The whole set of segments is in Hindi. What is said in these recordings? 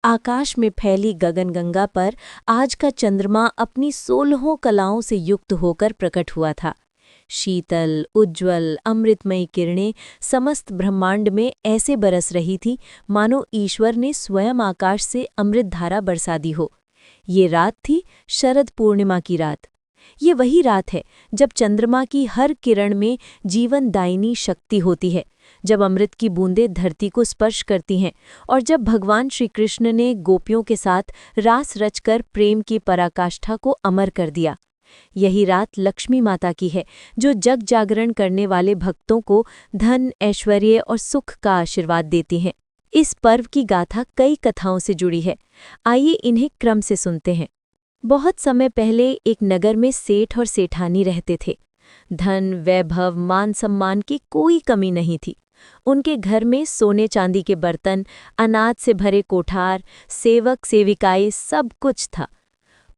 आकाश में फैली गगनगंगा पर आज का चंद्रमा अपनी 16 कलाओं से युक्त होकर प्रकट हुआ था। शीतल, उज्ज्वल, अमृतमयी किरणें समस्त ब्रह्मांड में ऐसे बरस रही थी मानो ईश्वर ने स्वयं आकाश से अमृत धारा बरसा दी हो। ये रात थी शरद पूर्णिमा की रात। ये वही रात है जब चंद्रमा की हर किरण में जीवनदायिनी शक्ति होती है, जब अमृत की बूंदें धरती को स्पर्श करती हैं और जब भगवान श्री कृष्ण ने गोपियों के साथ रास रचकर प्रेम की पराकाष्ठा को अमर कर दिया। यही रात लक्ष्मी माता की है, जो जग जागरण करने वाले भक्तों को धन, ऐश्वर्य और सुख का आशीर्वाद देती हैं। इस पर्व की गाथा कई कथाओं से जुड़ी है। आइए इन्हें क्रम से सुनते हैं। बहुत समय पहले एक नगर में सेठ और सेठानी रहते थे। धन, वैभव, मान सम्मान की कोई कमी नहीं थी। उनके घर में सोने चांदी के बर्तन, अनाज से भरे कोठार, सेवक सेविकाएं, सब कुछ था।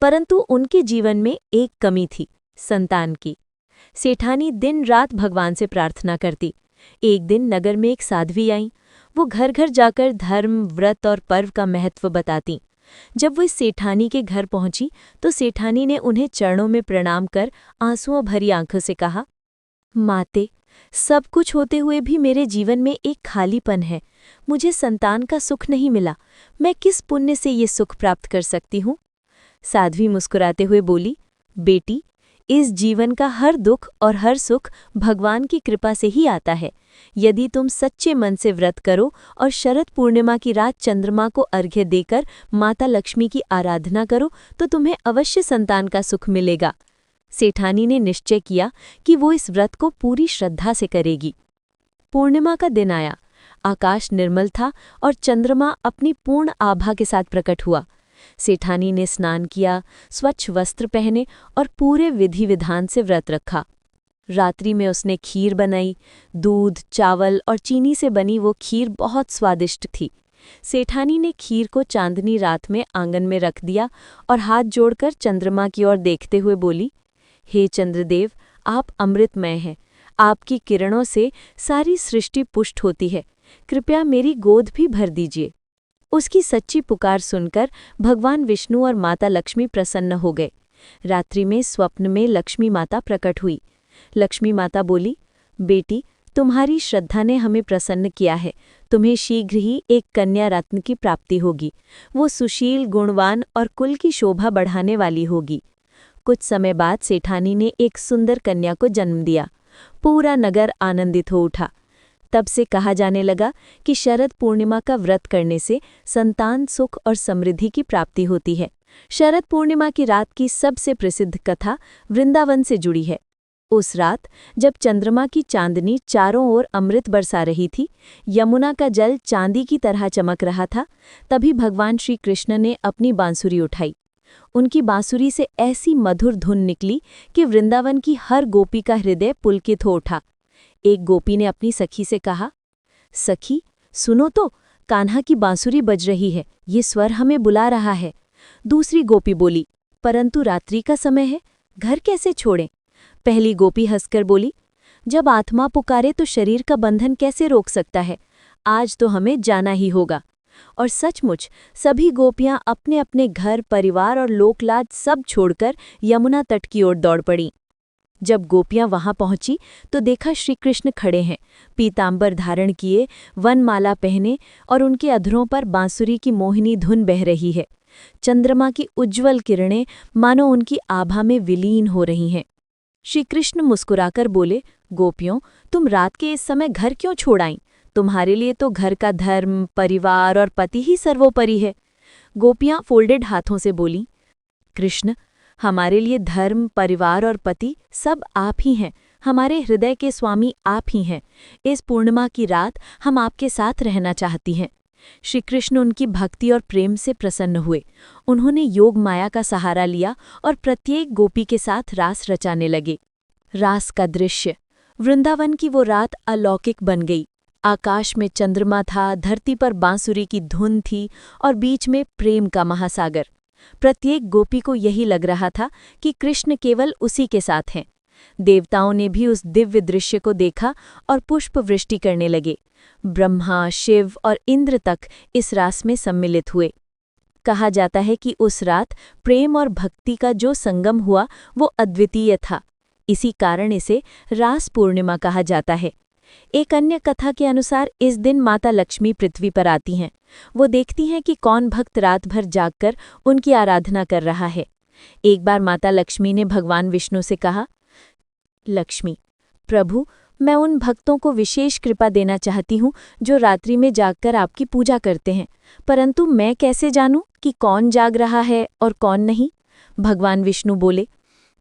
परंतु उनके जीवन में एक कमी थी, संतान की। सेठानी दिन रात भगवान से प्रार्थना करती। एक दिन नगर में एक साध्वी आईं। वो घर घर जाकर धर्म, व्रत और पर्व का महत्व बताती। जब वो सेठानी के घर पहुंची तो सेठानी ने उन्हें चरणों में प्रणाम कर आंसुओं भरी आंखों से कहा, माते, सब कुछ होते हुए भी मेरे जीवन में एक खालीपन है। मुझे संतान का सुख नहीं मिला। मैं किस पुण्य से ये सुख प्राप्त कर सकती हूँ? साध्वी मुस्कुराते हुए बोली, बेटी, इस जीवन का हर दुख और हर सुख भगवान की कृपा से ही आता है। यदि तुम सच्चे मन से व्रत करो और शरद पूर्णिमा की रात चंद्रमा को अर्घ्य देकर माता लक्ष्मी की आराधना करो तो तुम्हें अवश्य संतान का सुख मिलेगा। सेठानी ने निश्चय किया कि वो इस व्रत को पूरी श्रद्धा से करेगी। पूर्णिमा का दिन आया। आकाश निर्मल था और चंद्रमा अपनी पूर्ण आभा के साथ प्रकट हुआ। सेठानी ने स्नान किया, स्वच्छ वस्त्र पहने और पूरे विधि विधान से व्रत रखा। रात्रि में उसने खीर बनाई। दूध, चावल और चीनी से बनी वो खीर बहुत स्वादिष्ट थी। सेठानी ने खीर को चांदनी रात में आंगन में रख दिया और हाथ जोड़कर चंद्रमा की ओर देखते हुए बोली, हे चंद्रदेव, आप अमृतमय हैं। आपकी किरणों से सारी सृष्टि पुष्ट होती है। कृपया मेरी गोद भी भर दीजिए। उसकी सच्ची पुकार सुनकर भगवान विष्णु और माता लक्ष्मी प्रसन्न हो गए। रात्रि में स्वप्न में लक्ष्मी माता प्रकट हुई। लक्ष्मी माता बोली, बेटी, तुम्हारी श्रद्धा ने हमें प्रसन्न किया है। तुम्हें शीघ्र ही एक कन्या रत्न की प्राप्ति होगी। वो सुशील, गुणवान और कुल की शोभा बढ़ाने वाली होगी। कुछ समय बाद सेठानी ने एक सुंदर कन्या को जन्म दिया। पूरा नगर आनंदित हो उठा। तब से कहा जाने लगा कि शरद पूर्णिमा का व्रत करने से संतान सुख और समृद्धि की प्राप्ति होती है। शरद पूर्णिमा की रात की सबसे प्रसिद्ध कथा वृंदावन से जुड़ी है। उस रात जब चंद्रमा की चांदनी चारों ओर अमृत बरसा रही थी, यमुना का जल चांदी की तरह चमक रहा था, तभी भगवान श्री कृष्ण ने अपनी बांसुरी उठाई। उनकी बांसुरी से ऐसी मधुर धुन निकली कि वृंदावन की हर गोपी का हृदय पुलकित हो उठा। एक गोपी ने अपनी सखी से कहा, सखी, सुनो तो, कान्हा की बांसुरी बज रही है। ये स्वर हमें बुला रहा है। दूसरी गोपी बोली, परंतु रात्रि का समय है, घर कैसे छोड़ें? पहली गोपी हंसकर बोली, जब आत्मा पुकारे तो शरीर का बंधन कैसे रोक सकता है? आज तो हमें जाना ही होगा। और सचमुच सभी गोपियां अपने अपने घर, परिवार और लोकलाज सब छोड़कर यमुना तट की ओर दौड़ पड़ीं। जब गोपियां वहां पहुंची तो देखा श्री कृष्ण खड़े हैं, पीतांबर धारण किए, वनमाला पहने और उनके अधरों पर बांसुरी की मोहिनी धुन बह रही है। चंद्रमा की उज्ज्वल किरणें मानो उनकी आभा में विलीन हो रही हैं। श्री कृष्ण मुस्कुराकर बोले, गोपियों, तुम रात के इस समय घर क्यों छोड़ आईं? तुम्हारे लिए तो घर का धर्म, परिवार और पति ही सर्वोपरि है। गोपियां फोल्डेड हाथों से बोलीं, कृष्ण, हमारे लिए धर्म, परिवार और पति सब आप ही हैं। हमारे हृदय के स्वामी आप ही हैं। इस पूर्णिमा की रात हम आपके साथ रहना चाहती हैं। श्री कृष्ण उनकी भक्ति और प्रेम से प्रसन्न हुए। उन्होंने योग माया का सहारा लिया और प्रत्येक गोपी के साथ रास रचाने लगे। रास का दृश्य, वृंदावन की वो रात अलौकिक बन गई। आकाश में चंद्रमा था, धरती पर बांसुरी की धुन थी और बीच में प्रेम का महासागर। प्रत्येक गोपी को यही लग रहा था कि कृष्ण केवल उसी के साथ हैं। देवताओं ने भी उस दिव्य दृश्य को देखा और पुष्प वृष्टि करने लगे। ब्रह्मा, शिव और इंद्र तक इस रास में सम्मिलित हुए। कहा जाता है कि उस रात प्रेम और भक्ति का जो संगम हुआ वो अद्वितीय था। इसी कारण इसे रास पूर्णिमा कहा जाता है। एक अन्य कथा के अनुसार इस दिन माता लक्ष्मी पृथ्वी पर आती हैं। वो देखती हैं कि कौन भक्त रात भर जागकर उनकी आराधना कर रहा है। एक बार माता लक्ष्मी ने भगवान विष्णु से कहा, लक्ष्मी, प्रभु, मैं उन भक्तों को विशेष कृपा देना चाहती हूँ जो रात्रि में जागकर आपकी पूजा करते हैं, परंतु मैं कैसे जानूं कि कौन जाग रहा है और कौन नहीं? भगवान विष्णु बोले,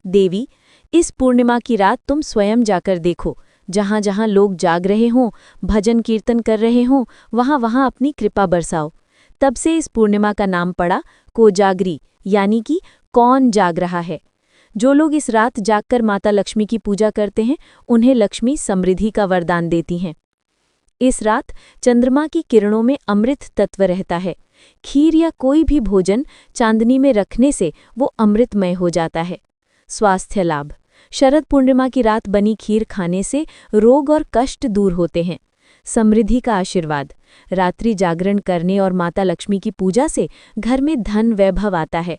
देवी, इस पूर्णिमा की रात तुम स्वयं जाकर देखो। जहाँ जहाँ लोग जाग रहे हों, भजन कीर्तन कर रहे हों, वहाँ वहाँ अपनी कृपा बरसाओ। तब से इस पूर्णिमा का नाम पड़ा कोजागरी, यानी कि कौन जाग रहा है। जो लोग इस रात जागकर माता लक्ष्मी की पूजा करते हैं, उन्हें लक्ष्मी समृद्धि का वरदान देती हैं। इस रात चंद्रमा की किरणों में अमृत तत्व रहता है। खीर या कोई भी भोजन चांदनी में रखने से वो अमृतमय हो जाता है। स्वास्थ्य लाभ। शरद पूर्णिमा की रात बनी खीर खाने से रोग और कष्ट दूर होते हैं। समृद्धि का आशीर्वाद। रात्रि जागरण करने और माता लक्ष्मी की पूजा से घर में धन वैभव आता है।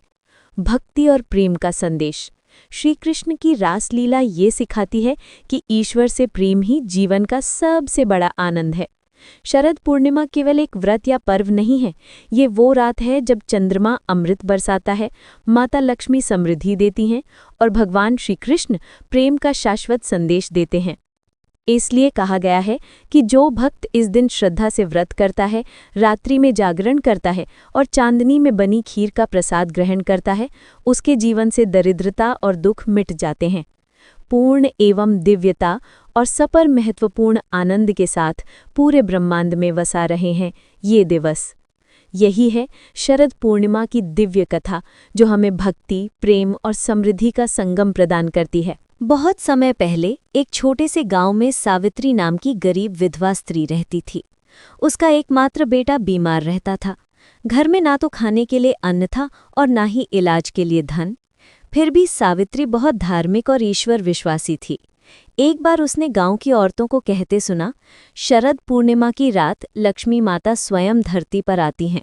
भक्ति और प्रेम का संदेश। श्री कृष्ण की रासलीला ये सिखाती है कि ईश्वर से प्रेम ही जीवन का सबसे बड़ा आनंद है। शरद पूर्णिमा केवल एक व्रत या पर्व नहीं है, ये वो रात है जब चंद्रमा अमृत बरसाता है, माता लक्ष्मी समृद्धि देती हैं और भगवान श्री कृष्ण प्रेम का शाश्वत संदेश देते हैं। इसलिए कहा गया है कि जो भक्त इस दिन श्रद्धा से व्रत करता है, रात्रि में जागरण करता है और चांदनी में बनी खीर का प्रसाद ग्रहण करता है, उसके जीवन से दरिद्रता और दुख मिट जाते हैं। पूर्ण एवं दिव्यता और सपर महत्वपूर्ण आनंद के साथ पूरे ब्रह्मांड में वसा रहे हैं ये दिवस। यही है शरद पूर्णिमा की दिव्य कथा, जो हमें भक्ति, प्रेम और समृद्धि का संगम प्रदान करती है। बहुत समय पहले एक छोटे से गांव में सावित्री नाम की गरीब विधवा स्त्री रहती थी। उसका एकमात्र बेटा बीमार रहता था। घर में ना तो खाने के लिए अन्न था और ना ही इलाज के लिए धन। फिर भी सावित्री बहुत धार्मिक और ईश्वर विश्वासी थी। एक बार उसने गांव की औरतों को कहते सुना, शरद पूर्णिमा की रात लक्ष्मी माता स्वयं धरती पर आती हैं।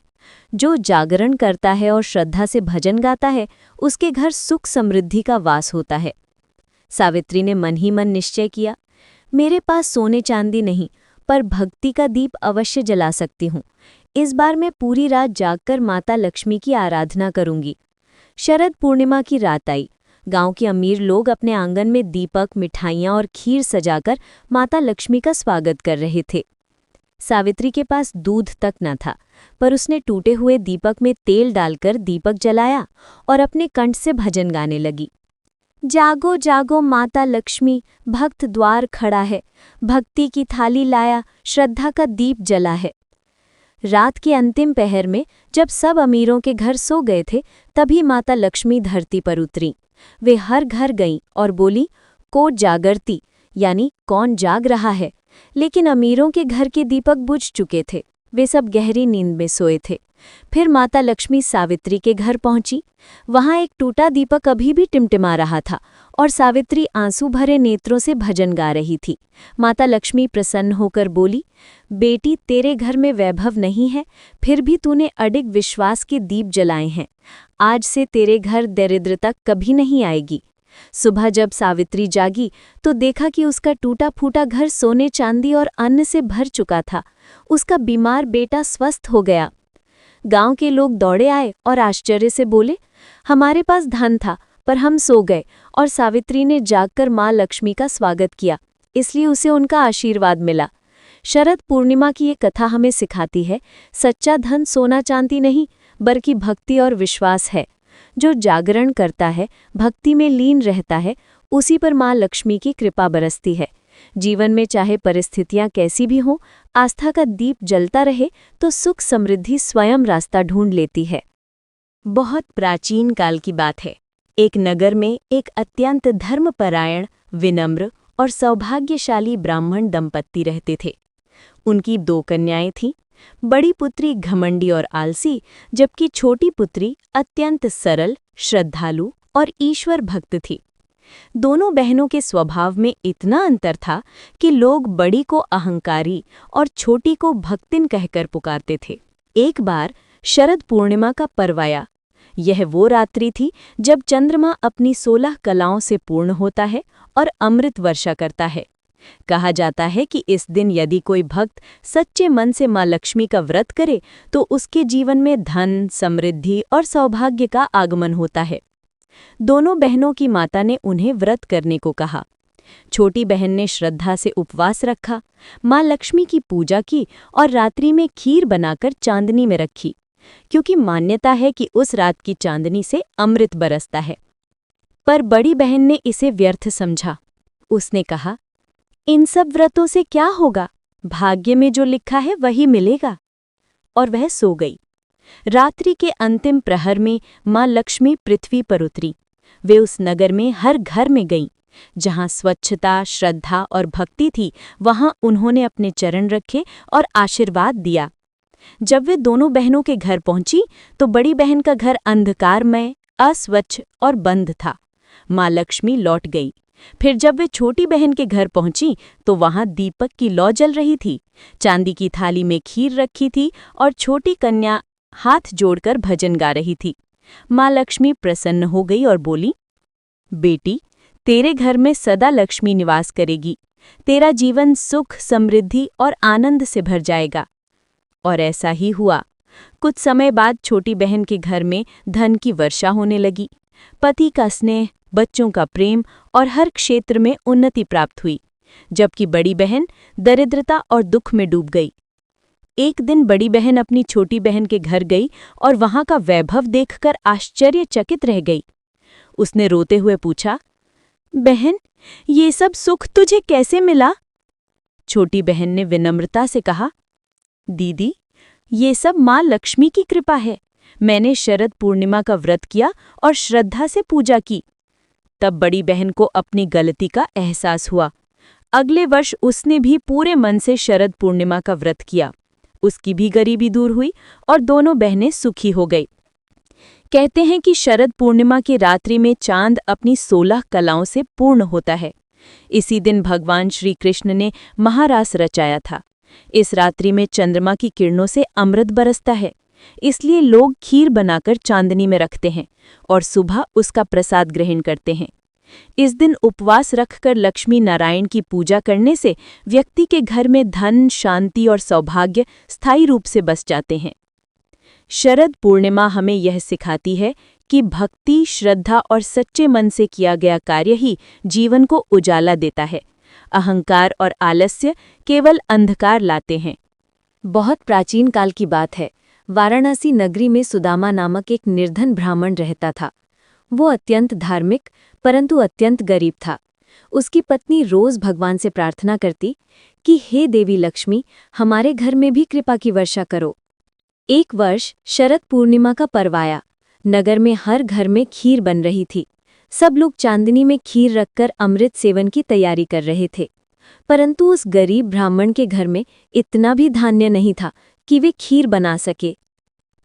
जो जागरण करता है और श्रद्धा से भजन गाता है, उसके घर सुख समृद्धि का वास होता है। सावित्री ने मन ही मन निश्चय किया, मेरे पास सोने चांदी नहीं, पर भक्ति का दीप अवश्य जला सकती हूँ। इस बार मैं पूरी रात जागकर माता लक्ष्मी की आराधना करूंगी। शरद पूर्णिमा की रात आई। गांव के अमीर लोग अपने आंगन में दीपक, मिठाइयाँ और खीर सजाकर माता लक्ष्मी का स्वागत कर रहे थे। सावित्री के पास दूध तक न था, पर उसने टूटे हुए दीपक में तेल डालकर दीपक जलाया और अपने कंठ से भजन गाने लगी। जागो जागो माता लक्ष्मी, भक्त द्वार खड़ा है, भक्ति की थाली लाया, श्रद्धा का दीप जला है। रात के अंतिम पहर में जब सब अमीरों के घर सो गए थे, तभी माता लक्ष्मी धरती पर उतरी। वे हर घर गईं और बोली, को जागरती, यानी कौन जाग रहा है। लेकिन अमीरों के घर के दीपक बुझ चुके थे। वे सब गहरी नींद में सोए थे। फिर माता लक्ष्मी सावित्री के घर पहुंची। वहां एक टूटा दीपक अभी भी टिमटिमा रहा था और सावित्री आंसू भरे नेत्रों से भजन गा रही थी। माता लक्ष्मी प्रसन्न होकर बोली, बेटी, तेरे घर में वैभव नहीं है, फिर भी तूने अडिग विश्वास के दीप जलाए हैं। आज से तेरे घर दरिद्रता कभी नहीं आएगी। सुबह जब सावित्री जागी तो देखा कि उसका टूटा फूटा घर सोने चांदी और अन्न से भर चुका था। उसका बीमार बेटा स्वस्थ हो गया। गांव के लोग दौड़े आए और आश्चर्य से बोले, हमारे पास धन था, पर हम सो गए और सावित्री ने जागकर माँ लक्ष्मी का स्वागत किया, इसलिए उसे उनका आशीर्वाद मिला। शरद पूर्णिमा की ये कथा हमें सिखाती है, सच्चा धन सोना चांदी नहीं, बल्कि भक्ति और विश्वास है। जो जागरण करता है, भक्ति में लीन रहता है, उसी पर माँ लक्ष्मी की कृपा बरसती है। जीवन में चाहे परिस्थितियां कैसी भी हों, आस्था का दीप जलता रहे तो सुख समृद्धि स्वयं रास्ता ढूंढ लेती है। बहुत प्राचीन काल की बात है। एक नगर में एक अत्यंत धर्मपरायण, विनम्र और सौभाग्यशाली ब्राह्मण दंपत्ति रहते थे। उनकी 2 कन्याएं थीं। बड़ी पुत्री घमंडी और आलसी, जबकि छोटी पुत्री अत्यंत सरल, श्रद्धालु और ईश्वर भक्त थी। दोनों बहनों के स्वभाव में इतना अंतर था कि लोग बड़ी को अहंकारी और छोटी को भक्तिन कहकर पुकारते थे। एक बार शरद पूर्णिमा का पर्व आया। यह वो रात्रि थी जब चंद्रमा अपनी 16 कलाओं से पूर्ण होता है और अमृत वर्षा करता है। कहा जाता है कि इस दिन यदि कोई भक्त सच्चे मन से मां लक्ष्मी का व्रत करे तो उसके जीवन में धन, समृद्धि और सौभाग्य का आगमन होता है। दोनों बहनों की माता ने उन्हें व्रत करने को कहा। छोटी बहन ने श्रद्धा से उपवास रखा, मां लक्ष्मी की पूजा की और रात्रि में खीर बनाकर चांदनी में रखी, क्योंकि मान्यता है कि उस रात की चांदनी से अमृत बरसता है। पर बड़ी बहन ने इसे व्यर्थ समझा। उसने कहा, इन सब व्रतों से क्या होगा, भाग्य में जो लिखा है वही मिलेगा। और वह सो गई। रात्रि के अंतिम प्रहर में मां लक्ष्मी पृथ्वी पर उतरी। वे उस नगर में हर घर में गईं। जहां स्वच्छता, श्रद्धा और भक्ति थी, वहां उन्होंने अपने चरण रखे और आशीर्वाद दिया। जब वे दोनों बहनों के घर पहुंची तो बड़ी बहन का घर अंधकारमय, अस्वच्छ और बंद था। मां लक्ष्मी लौट गई। फिर जब वे छोटी बहन के घर पहुंची तो वहां दीपक की लौ जल रही थी, चांदी की थाली में खीर रखी थी और छोटी कन्या हाथ जोड़कर भजन गा रही थी। मां लक्ष्मी प्रसन्न हो गई और बोली, बेटी, तेरे घर में सदा लक्ष्मी निवास करेगी। तेरा जीवन सुख, समृद्धि और आनंद से भर जाएगा। और ऐसा ही हुआ। कुछ समय बाद छोटी बहन के घर में धन की वर्षा होने लगी। पति का स्नेह, बच्चों का प्रेम और हर क्षेत्र में उन्नति प्राप्त हुई, जबकि बड़ी बहन दरिद्रता और दुख में डूब गई। एक दिन बड़ी बहन अपनी छोटी बहन के घर गई और वहां का वैभव देखकर आश्चर्यचकित रह गई। उसने रोते हुए पूछा, बहन, ये सब सुख तुझे कैसे मिला? छोटी बहन ने विनम्रता से कहा, दीदी, ये सब मां लक्ष्मी की कृपा है। मैंने शरद पूर्णिमा का व्रत किया और श्रद्धा से पूजा की। तब बड़ी बहन को अपनी गलती का एहसास हुआ। अगले वर्ष उसने भी पूरे मन से शरद पूर्णिमा का व्रत किया। उसकी भी गरीबी दूर हुई और दोनों बहनें सुखी हो गई। कहते हैं कि शरद पूर्णिमा की रात्रि में चांद अपनी 16 कलाओं से पूर्ण होता है। इसी दिन भगवान श्री कृष्ण ने महारास रचाया था। इस रात्रि में चंद्रमा की किरणों से अमृत बरसता है, इसलिए लोग खीर बनाकर चांदनी में रखते हैं और सुबह उसका प्रसाद ग्रहण करते हैं। इस दिन उपवास रखकर लक्ष्मी नारायण की पूजा करने से व्यक्ति के घर में धन, शांति और सौभाग्य स्थायी रूप से बस जाते हैं। शरद पूर्णिमा हमें यह सिखाती है कि भक्ति, श्रद्धा और सच्चे मन से किया गया कार्य ही जीवन को उजाला देता है। अहंकार और आलस्य केवल अंधकार लाते हैं। बहुत प्राचीन काल की बात है। वाराणसी नगरी में सुदामा नामक एक निर्धन ब्राह्मण रहता था। वो अत्यंत धार्मिक परंतु अत्यंत गरीब था। उसकी पत्नी रोज भगवान से प्रार्थना करती कि हे देवी लक्ष्मी, हमारे घर में भी कृपा की वर्षा करो। एक वर्ष शरद पूर्णिमा का पर्व आया। नगर में हर घर में खीर बन रही थी। सब लोग चांदनी में खीर रखकर अमृत सेवन की तैयारी कर रहे थे। परंतु उस गरीब ब्राह्मण के घर में इतना भी धान्य नहीं था कि वे खीर बना सके।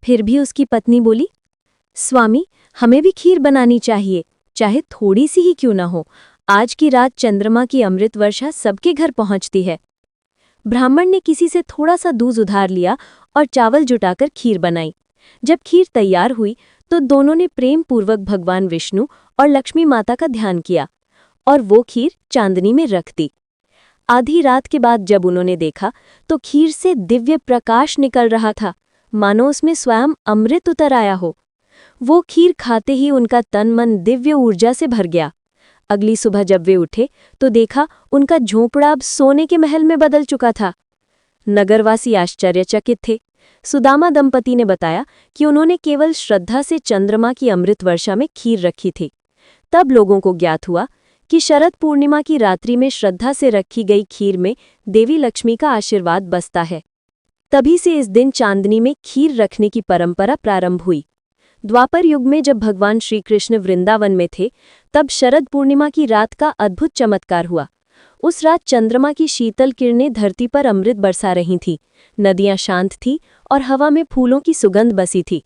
फिर भी उसकी पत्नी बोली, स्वामी, हमें भी खीर बनानी चाहिए, चाहे थोड़ी सी ही क्यों न हो। आज की रात चंद्रमा की अमृत वर्षा सबके घर पहुंचती है। ब्राह्मण ने किसी से थोड़ा सा दूध उधार लिया और चावल जुटाकर खीर बनाई। जब खीर तैयार हुई तो दोनों ने प्रेम पूर्वक भगवान विष्णु और लक्ष्मी माता का ध्यान किया और वो खीर चांदनी में रख दी। आधी रात के बाद जब उन्होंने देखा तो खीर से दिव्य प्रकाश निकल रहा था, मानो उसमें स्वयं अमृत उतर आया हो। वो खीर खाते ही उनका तन मन दिव्य ऊर्जा से भर गया। अगली सुबह जब वे उठे तो देखा उनका झोंपड़ा अब सोने के महल में बदल चुका था। नगरवासी आश्चर्यचकित थे। सुदामा दंपति ने बताया कि उन्होंने केवल श्रद्धा से चंद्रमा की अमृत वर्षा में खीर रखी थी। तब लोगों को ज्ञात हुआ कि शरद पूर्णिमा की रात्रि में श्रद्धा से रखी गई खीर में देवी लक्ष्मी का आशीर्वाद बसता है। तभी से इस दिन चांदनी में खीर रखने की परंपरा प्रारंभ हुई। द्वापर युग में जब भगवान श्री कृष्ण वृंदावन में थे, तब शरद पूर्णिमा की रात का अद्भुत चमत्कार हुआ। उस रात चंद्रमा की शीतल किरणें धरती पर अमृत बरसा रही थीं, नदियां शांत थीं और हवा में फूलों की सुगंध बसी थी।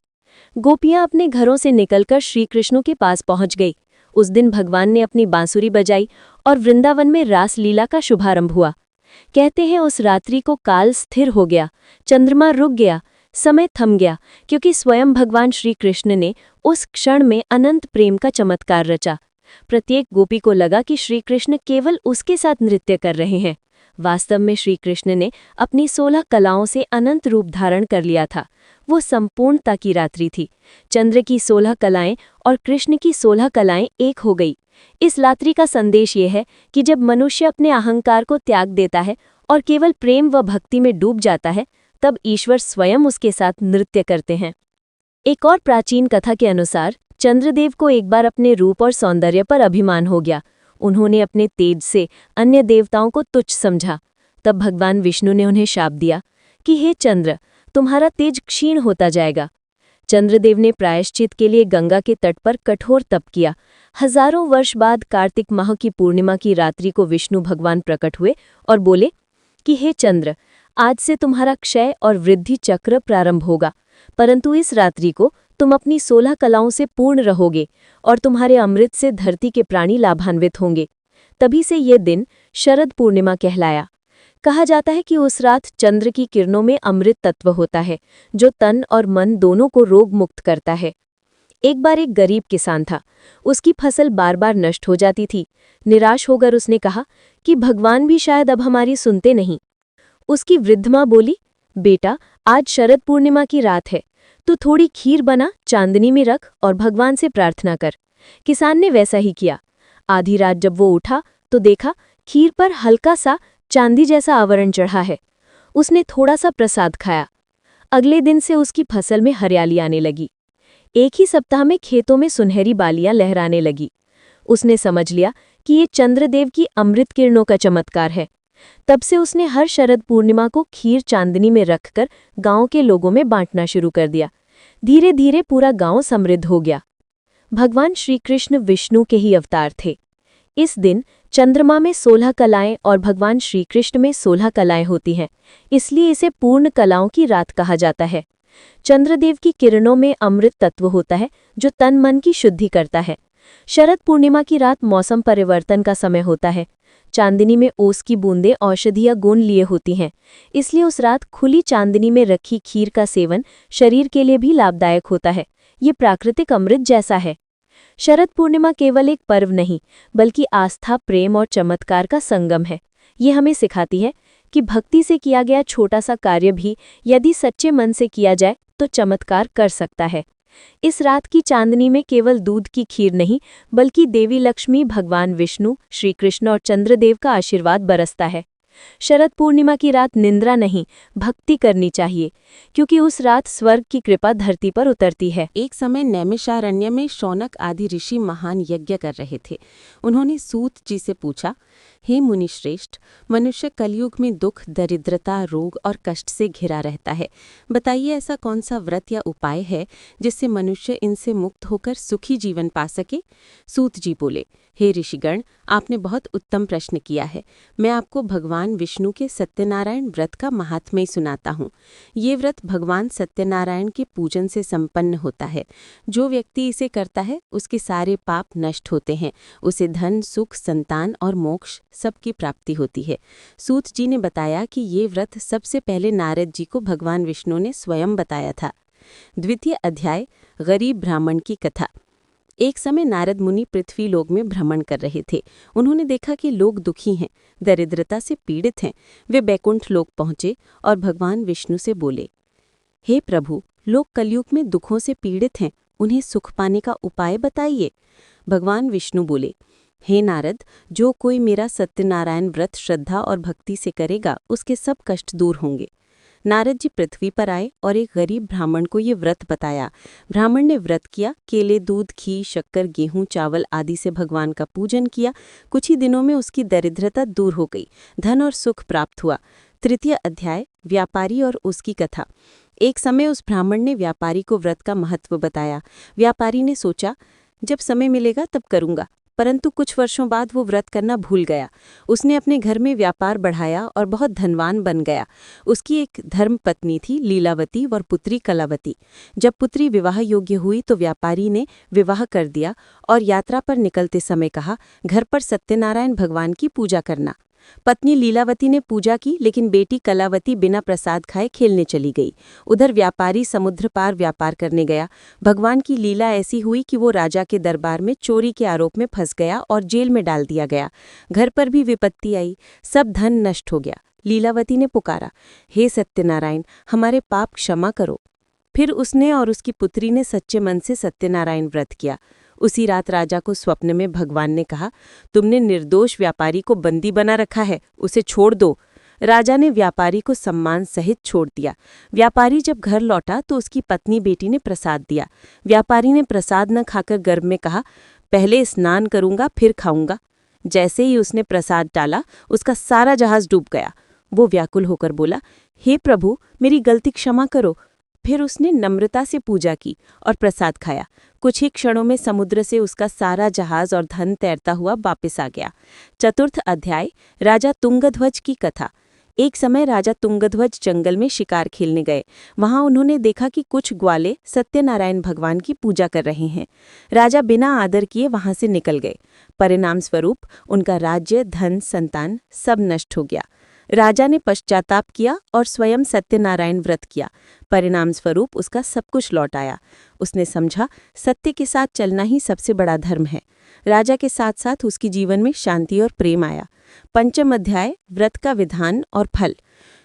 गोपियां अपने घरों से निकलकर श्री कृष्ण के पास पहुंच गई। उस दिन भगवान ने अपनी बांसुरी बजाई और वृंदावन में रास लीला का शुभारंभ हुआ। कहते हैं उस रात्रि को काल स्थिर हो गया, चंद्रमा रुक गया, समय थम गया क्योंकि स्वयं भगवान श्री कृष्ण ने उस क्षण में अनंत प्रेम का चमत्कार रचा। प्रत्येक गोपी को लगा कि श्री कृष्ण केवल उसके साथ नृत्य कर रहे हैं। वास्तव में श्री कृष्ण ने अपनी 16 कलाओं से अनंत रूप धारण कर लिया था। वो संपूर्णता की रात्रि थी। चंद्र की 16 कलाएं और कृष्ण की 16 कलाएं एक हो गई। इस रात्रि का संदेश ये है कि जब मनुष्य अपने अहंकार को त्याग देता है और केवल प्रेम व भक्ति में डूब जाता है, तब ईश्वर स्वयं उसके साथ नृत्य करते हैं। एक और प्राचीन कथा के अनुसार चंद्रदेव को एक बार अपने रूप और सौंदर्य पर अभिमान हो गया। उन्होंने अपने तेज से अन्य देवताओं को तुच्छ समझा। तब भगवान विष्णु ने उन्हें शाप दिया कि हे चंद्र, तुम्हारा तेज क्षीण होता जाएगा। चंद्रदेव ने प्रायश्चित के लिए गंगा के तट पर कठोर तप किया। हजारों वर्ष बाद कार्तिक माह की पूर्णिमा की रात्रि को विष्णु भगवान प्रकट हुए और बोले कि हे चंद्र, आज से तुम्हारा क्षय और वृद्धि चक्र प्रारंभ होगा, परंतु इस रात्रि को तुम अपनी 16 कलाओं से पूर्ण रहोगे और तुम्हारे अमृत से धरती के प्राणी लाभान्वित होंगे। तभी से ये दिन शरद पूर्णिमा कहलाया। कहा जाता है कि उस रात चंद्र की किरणों में अमृत तत्व होता है, जो तन और मन दोनों को रोग मुक्त करता है। एक बार एक गरीब किसान था। उसकी फसल बार बार नष्ट हो जाती थी। निराश होकर उसने कहा कि भगवान भी शायद अब हमारी सुनते नहीं। उसकी वृद्ध माँ बोली, बेटा, आज शरद पूर्णिमा की रात है, तू थोड़ी खीर बना, चांदनी में रख और भगवान से प्रार्थना कर। किसान ने वैसा ही किया। आधी रात जब वो उठा तो देखा खीर पर हल्का सा चांदी जैसा आवरण चढ़ा है। उसने थोड़ा सा प्रसाद खाया। अगले दिन से उसकी फसल में हरियाली आने लगी। एक ही सप्ताह में खेतों में सुनहरी बालियां लहराने लगी। उसने समझ लिया कि ये चंद्रदेव की अमृत किरणों का चमत्कार है। तब से उसने हर शरद पूर्णिमा को खीर चांदनी में रखकर गांव के लोगों में बांटना शुरू कर दिया। धीरे धीरे पूरा गांव समृद्ध हो गया। भगवान श्री कृष्ण विष्णु के ही अवतार थे। इस दिन चंद्रमा में 16 कलाएं और भगवान श्री कृष्ण में 16 कलाएं होती हैं, इसलिए इसे पूर्ण कलाओं की रात कहा जाता है। चंद्रदेव की किरणों में अमृत तत्व होता है, जो तन मन की शुद्धि करता है। शरद पूर्णिमा की रात मौसम परिवर्तन का समय होता है। चांदनी में ओस की बूंदें औषधीय गुण लिए होती हैं, इसलिए उस रात खुली चांदनी में रखी खीर का सेवन शरीर के लिए भी लाभदायक होता है। ये प्राकृतिक अमृत जैसा है। शरद पूर्णिमा केवल एक पर्व नहीं, बल्कि आस्था, प्रेम और चमत्कार का संगम है। ये हमें सिखाती है कि भक्ति से किया गया छोटा सा कार्य भी यदि सच्चे मन से किया जाए तो चमत्कार कर सकता है। इस रात की चांदनी में केवल दूध की खीर नहीं, बल्कि देवी लक्ष्मी, भगवान विष्णु, श्री कृष्ण और चंद्रदेव का आशीर्वाद बरसता है। शरद पूर्णिमा की रात निंद्रा नहीं, भक्ति करनी चाहिए, क्योंकि उस रात स्वर्ग की कृपा धरती पर उतरती है। एक समय नैमिषारण्य में शौनक आदि ऋषि महान यज्ञ कर रहे थे। उन्होंने सूत जी से पूछा, हे मुनि श्रेष्ठ, मनुष्य कलयुग में दुख, दरिद्रता, रोग और कष्ट से घिरा रहता है। बताइए ऐसा कौन सा व्रत या उपाय है जिससे मनुष्य इनसे मुक्त होकर सुखी जीवन पा सके। सूत जी बोले, हे ऋषिगण, आपने बहुत उत्तम प्रश्न किया है। मैं आपको भगवान विष्णु के सत्यनारायण व्रत का महात्म्य सुनाता हूँ। ये व्रत भगवान सत्यनारायण के पूजन से संपन्न होता है। जो व्यक्ति इसे करता है उसके सारे पाप नष्ट होते हैं। उसे धन, सुख, संतान और मोक्ष सबकी प्राप्ति होती है। सूत जी ने बताया कि ये व्रत सबसे पहले नारद जी को भगवान विष्णु ने स्वयं बताया था। द्वितीय अध्याय, गरीब ब्राह्मण की कथा। एक समय नारद मुनि पृथ्वी लोक में भ्रमण कर रहे थे। उन्होंने देखा कि लोग दुखी हैं, दरिद्रता से पीड़ित हैं। वे बैकुंठ लोक पहुंचे और भगवान विष्णु से बोले, हे प्रभु, लोग कलयुग में दुखों से पीड़ित हैं, उन्हें सुख पाने का उपाय बताइए। भगवान विष्णु बोले, हे नारद, जो कोई मेरा सत्यनारायण व्रत श्रद्धा और भक्ति से करेगा उसके सब कष्ट दूर होंगे। नारद जी पृथ्वी पर आए और एक गरीब ब्राह्मण को ये व्रत बताया। ब्राह्मण ने व्रत किया, केले, दूध, घी, शक्कर, गेहूं, चावल आदि से भगवान का पूजन किया। कुछ ही दिनों में उसकी दरिद्रता दूर हो गई, धन और सुख प्राप्त हुआ। तृतीय अध्याय, व्यापारी और उसकी कथा। एक समय उस ब्राह्मण ने व्यापारी को व्रत का महत्व बताया। व्यापारी ने सोचा, जब समय मिलेगा तब करूंगा, परंतु कुछ वर्षों बाद वो व्रत करना भूल गया। उसने अपने घर में व्यापार बढ़ाया और बहुत धनवान बन गया। उसकी एक धर्म पत्नी थी, लीलावती, और पुत्री कलावती। जब पुत्री विवाह योग्य हुई तो व्यापारी ने विवाह कर दिया और यात्रा पर निकलते समय कहा, घर पर सत्यनारायण भगवान की पूजा करना। पत्नी लीलावती ने पूजा की, लेकिन बेटी कलावती बिना प्रसाद खाए खेलने चली गई। उधर व्यापारी समुद्र पार व्यापार करने गया। भगवान की लीला ऐसी हुई कि वो राजा के दरबार में चोरी के आरोप में फंस गया और जेल में डाल दिया गया। घर पर भी विपत्ति आई, सब धन नष्ट हो गया। लीलावती ने पुकारा, हे सत्यनारायण, हमारे पाप क्षमा करो। फिर उसने और उसकी पुत्री ने सच्चे मन से सत्यनारायण व्रत किया। उसी रात राजा को स्वप्न में भगवान ने कहा, तुमने निर्दोष व्यापारी को बंदी बना रखा है, उसे छोड़ दो। राजा ने व्यापारी को सम्मान सहित छोड़ दिया। व्यापारी जब घर लौटा तो उसकी पत्नी बेटी ने प्रसाद दिया। व्यापारी ने प्रसाद न खाकर गर्भ में कहा, पहले स्नान करूंगा फिर खाऊंगा। जैसे ही उसने प्रसाद डाला, उसका सारा जहाज डूब गया। वो व्याकुल होकर बोला, हे प्रभु, मेरी गलती क्षमा करो। फिर उसने नम्रता से पूजा की और प्रसाद खाया। कुछ ही क्षणों में समुद्र से उसका सारा जहाज और धन तैरता हुआ वापस आ गया। चतुर्थ अध्याय, राजा तुंगध्वज की कथा। एक समय राजा तुंगध्वज जंगल में शिकार खेलने गए। वहां उन्होंने देखा कि कुछ ग्वाले सत्यनारायण भगवान की पूजा कर रहे हैं। राजा बिना आदर किए वहां से निकल गए। परिणाम स्वरूप उनका राज्य, धन, संतान सब नष्ट हो गया। राजा ने पश्चाताप किया और स्वयं सत्यनारायण व्रत किया। परिणाम स्वरूप उसका सब कुछ लौट आया। उसने समझा, सत्य के साथ चलना ही सबसे बड़ा धर्म है। राजा के साथ साथ उसके जीवन में शांति और प्रेम आया। पंचम अध्याय, व्रत का विधान और फल।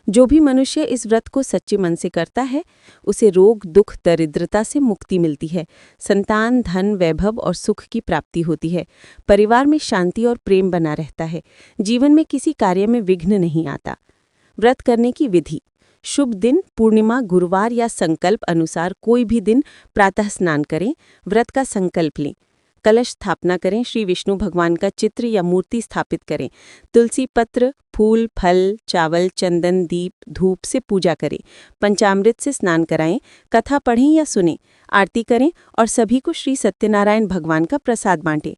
जो भी मनुष्य इस व्रत को सच्चे मन से करता है, उसे रोग, दुख, दरिद्रता से मुक्ति मिलती है। संतान, धन, वैभव और सुख की प्राप्ति होती है। परिवार में शांति और प्रेम बना रहता है। जीवन में किसी कार्य में विघ्न नहीं आता। व्रत करने की विधि। शुभ दिन, पूर्णिमा, गुरुवार या संकल्प अनुसार कोई भी दिन प्रातः स्नान करें। व्रत का संकल्प लें। कलश स्थापना करें। श्री विष्णु भगवान का चित्र या मूर्ति स्थापित करें। तुलसी पत्र, फूल, फल, चावल, चंदन, दीप, धूप से पूजा करें। पंचामृत से स्नान कराएं। कथा पढ़ें या सुनें। आरती करें और सभी को श्री सत्यनारायण भगवान का प्रसाद बांटें।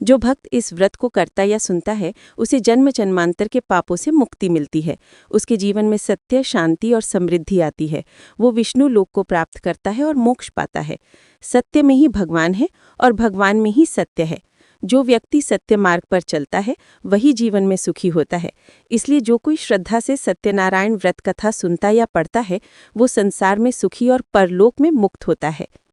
जो भक्त इस व्रत को करता या सुनता है, उसे जन्म जन्मांतर के पापों से मुक्ति मिलती है। उसके जीवन में सत्य, शांति और समृद्धि आती है। वो विष्णु लोक को प्राप्त करता है और मोक्ष पाता है। सत्य में ही भगवान है और भगवान में ही सत्य है। जो व्यक्ति सत्य मार्ग पर चलता है, वही जीवन में सुखी होता है। इसलिए जो कोई श्रद्धा से सत्यनारायण व्रत कथा सुनता या पढ़ता है, वो संसार में सुखी और परलोक में मुक्त होता है।